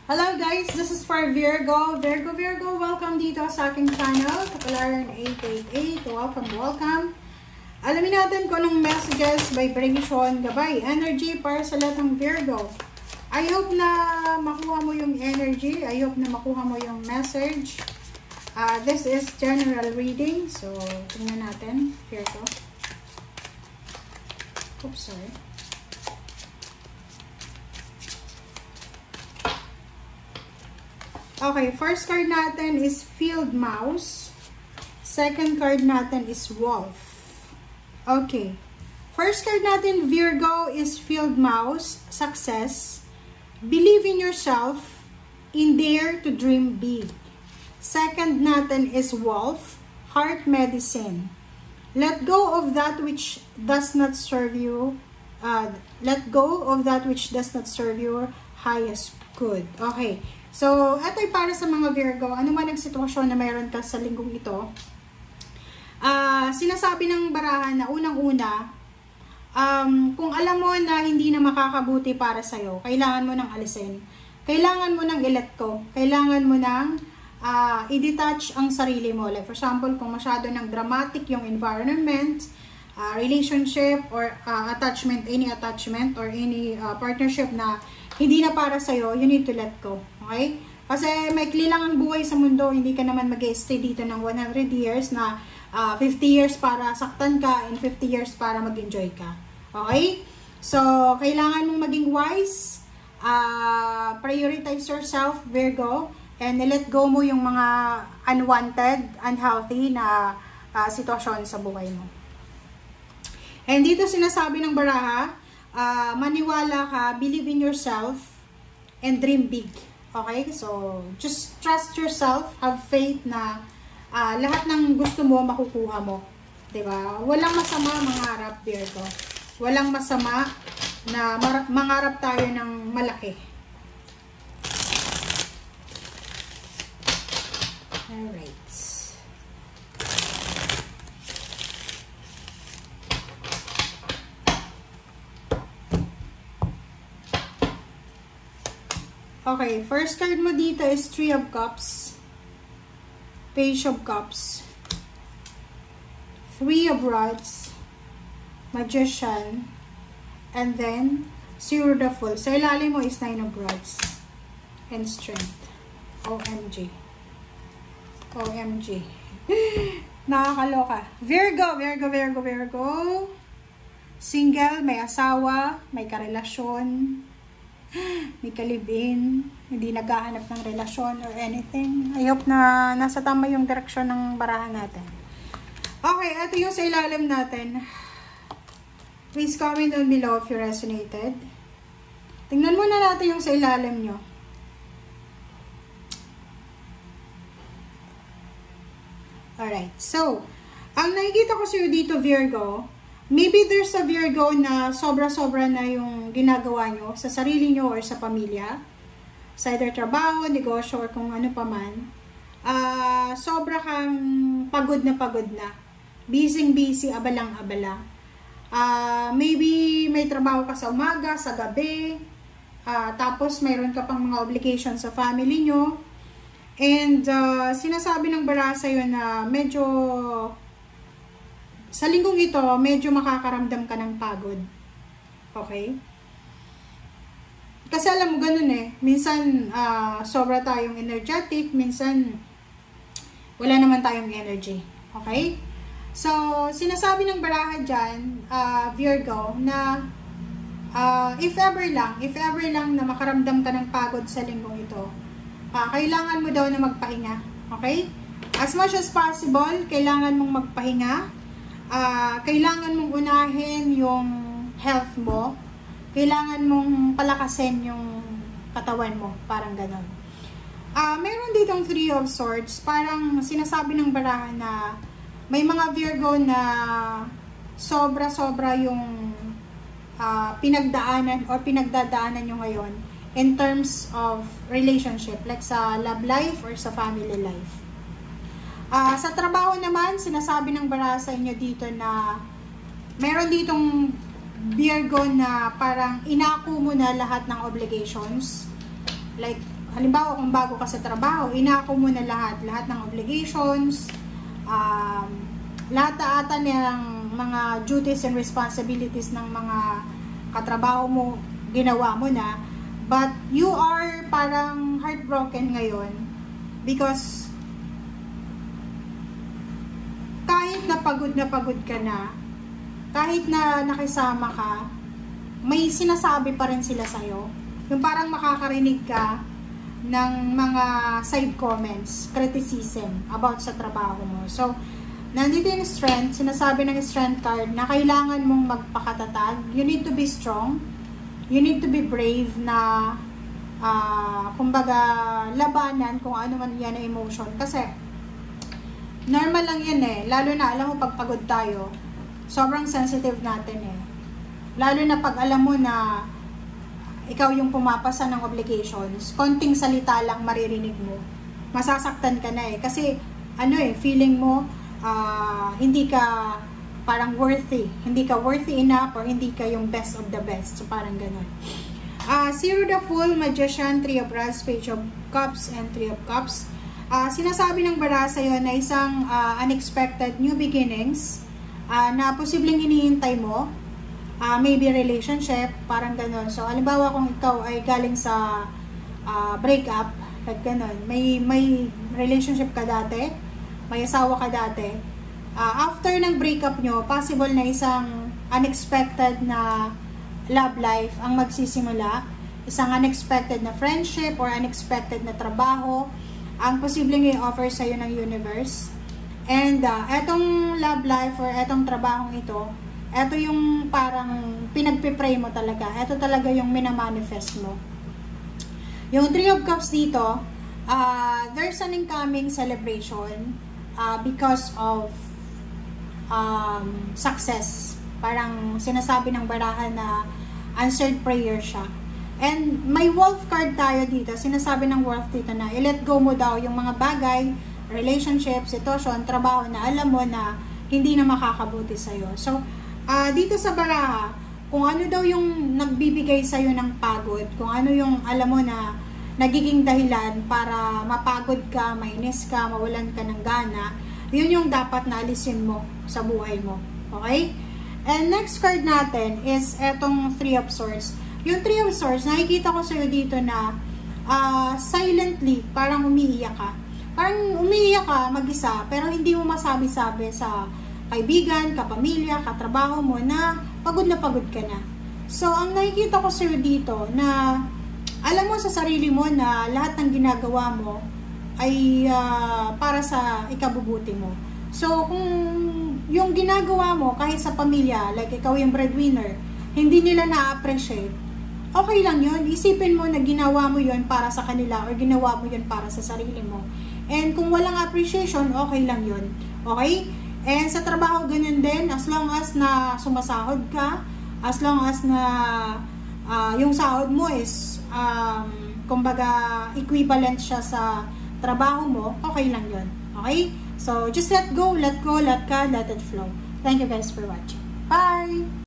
Hello guys, this is for Virgo. Virgo, welcome dito sa aking channel, Kapalaran 888. Welcome. Alamin natin kung anong messages, vibration, gabay, energy para sa lahat ng Virgo. I hope na makuha mo yung energy. I hope na makuha mo yung message. This is general reading. So, tingnan natin. Virgo. Oops, sorry. Okay, first card natin is Field Mouse. Second card natin is Wolf. Okay. First card natin, Virgo, is Field Mouse, success. Believe in yourself, in dare to dream big. Second natin is Wolf, heart medicine. Let go of that which does not serve you. Let go of that which does not serve your highest good. Okay. So, ito ay para sa mga Virgo. Ano man ang sitwasyon na mayroon ka sa linggong ito. Sinasabi ng barahan na unang-una, kung alam mo na hindi na makakabuti para sa'yo, kailangan mo nang alisin. Kailangan mo nang i-let go. Kailangan mo nang i-detach ang sarili mo. Like for example, kung masyado ng dramatic yung environment, relationship, or attachment, any attachment, or any partnership na hindi na para sa'yo, you need to let go. Okay? Kasi maikli lang ang buhay sa mundo, hindi ka naman mag-stay dito ng 100 years na 50 years para saktan ka and 50 years para mag-enjoy ka. Okay? So, kailangan mong maging wise, prioritize yourself, Virgo, and let go mo yung mga unwanted, unhealthy na sitwasyon sa buhay mo. And dito sinasabi ng baraha, maniwala ka, believe in yourself, and dream big. Okay? So, just trust yourself, have faith na lahat ng gusto mo, makukuha mo. Diba? Walang masama mangarap, Virgo. Walang masama na mangarap tayo ng malaki. Alright. Okay, first card mo dito is Three of Cups, Page of Cups, Three of Rods, Magician, and then Zero the Fool. Sa ilalim mo is Nine of Rods, and Strength. OMG. OMG. Nakakaloka. Virgo. Single, may asawa, may karelasyon, may kalibin, hindi naghahanap ng relasyon or anything. I hope na nasa tama yung direksyon ng barahan natin. Okay, ito yung sa ilalim natin. Please comment down below if you resonated. Tingnan muna natin yung sa ilalim nyo. Alright, so, ang nakikita ko sa'yo dito, Virgo, maybe there's a Virgo na sobra-sobra na yung ginagawa nyo sa sarili nyo or sa pamilya. Sa either trabaho, negosyo, or kung ano pa man. Sobra kang pagod na. Busy, abalang-abala. Maybe may trabaho ka sa umaga, sa gabi. Tapos mayroon ka pang mga obligations sa family nyo. And sinasabi ng baraha sa'yo na medyo sa linggong ito, medyo makakaramdam ka ng pagod. Okay? Kasi alam mo, ganun eh. Minsan, sobra tayong energetic. Minsan, wala naman tayong energy. Okay? So, sinasabi ng baraha dyan, Virgo, na if ever lang na makaramdam ka ng pagod sa linggong ito, kailangan mo daw na magpahinga. Okay? As much as possible, kailangan mong magpahinga. Kailangan mong unahin yung health mo. Kailangan mong palakasin yung katawan mo. Parang ganon. Meron ditong Three of Swords. Parang sinasabi ng baraha na may mga Virgo na sobra-sobra yung pinagdaanan or pinagdadaanan nyo ngayon in terms of relationship. Like sa love life or sa family life. Sa trabaho naman, sinasabi ng baraha sa inyo dito na meron ditong Virgo na parang inako mo na lahat ng obligations. Like, halimbawa kung bago ka sa trabaho, inako mo na lahat ng obligations, lahat ata ng mga duties and responsibilities ng mga katrabaho mo, ginawa mo na, but you are parang heartbroken ngayon because kahit na pagod ka na, kahit na nakisama ka, may sinasabi pa rin sila sa'yo. Yung parang makakarinig ka ng mga side comments, criticism about sa trabaho mo. So, nandito yung strength, sinasabi ng strength card na kailangan mong magpakatatag. You need to be strong. You need to be brave na, kumbaga, labanan kung ano man yan na emotion. Kasi, normal lang yan eh. Lalo na, alam mo, pag pagod tayo, sobrang sensitive natin eh. Lalo na pag alam mo na ikaw yung pumapasa ng obligations, konting salita lang maririnig mo, masasaktan ka na eh. Kasi, feeling mo, hindi ka parang worthy. Hindi ka worthy enough or hindi ka yung best of the best. So, parang ganun. Zero the Fool, Magician, Three of Wands, Page of Cups, and Three of Cups. Sinasabi ng bara sa'yo na isang unexpected new beginnings na posibleng hinihintay mo. Maybe relationship, parang ganun. So, halimbawa kung ikaw ay galing sa breakup, like ganun, may relationship ka dati, may asawa ka dati, after ng breakup nyo, possible na isang unexpected na love life ang magsisimula, isang unexpected na friendship or unexpected na trabaho ang posibleng i-offer sa'yo ng universe. And etong love life or etong trabahong ito, eto yung parang pinagpipray mo talaga. Eto talaga yung minamanifest mo. Yung Three of Cups dito, there's an incoming celebration because of success. Parang sinasabi ng barahan na answered prayer siya. And may wolf card tayo dito. Sinasabi ng wolf dito na i-let go mo daw yung mga bagay, relationship, sitwasyon, trabaho na alam mo na hindi na makakabuti sa'yo. So, dito sa baraha, kung ano daw yung nagbibigay sa'yo ng pagod, kung ano yung alam mo na nagiging dahilan para mapagod ka, mainis ka, mawalan ka ng gana, yun yung dapat na alisin mo sa buhay mo. Okay? And next card natin is etong Three of Swords. Yung Three of Swords, nakikita ko sa'yo dito na silently, parang umiiyak ka. Parang umiiyak ka mag-isa, pero hindi mo masabi-sabi sa kaibigan, kapamilya, katrabaho mo na pagod ka na. So, ang nakikita ko sa'yo dito na alam mo sa sarili mo na lahat ng ginagawa mo ay para sa ikabubuti mo. So, kung yung ginagawa mo kahit sa pamilya, like ikaw yung breadwinner, hindi nila na-appreciate, okay lang yun. Isipin mo na ginawa mo yun para sa kanila or ginawa mo yun para sa sarili mo. And kung walang appreciation, okay lang yun. Okay? And sa trabaho, ganyan din. As long as na sumasahod ka, as long as na yung sahod mo is, kumbaga, equivalent siya sa trabaho mo, okay lang yun. Okay? So, just let go, let go, let God, let it flow. Thank you guys for watching. Bye!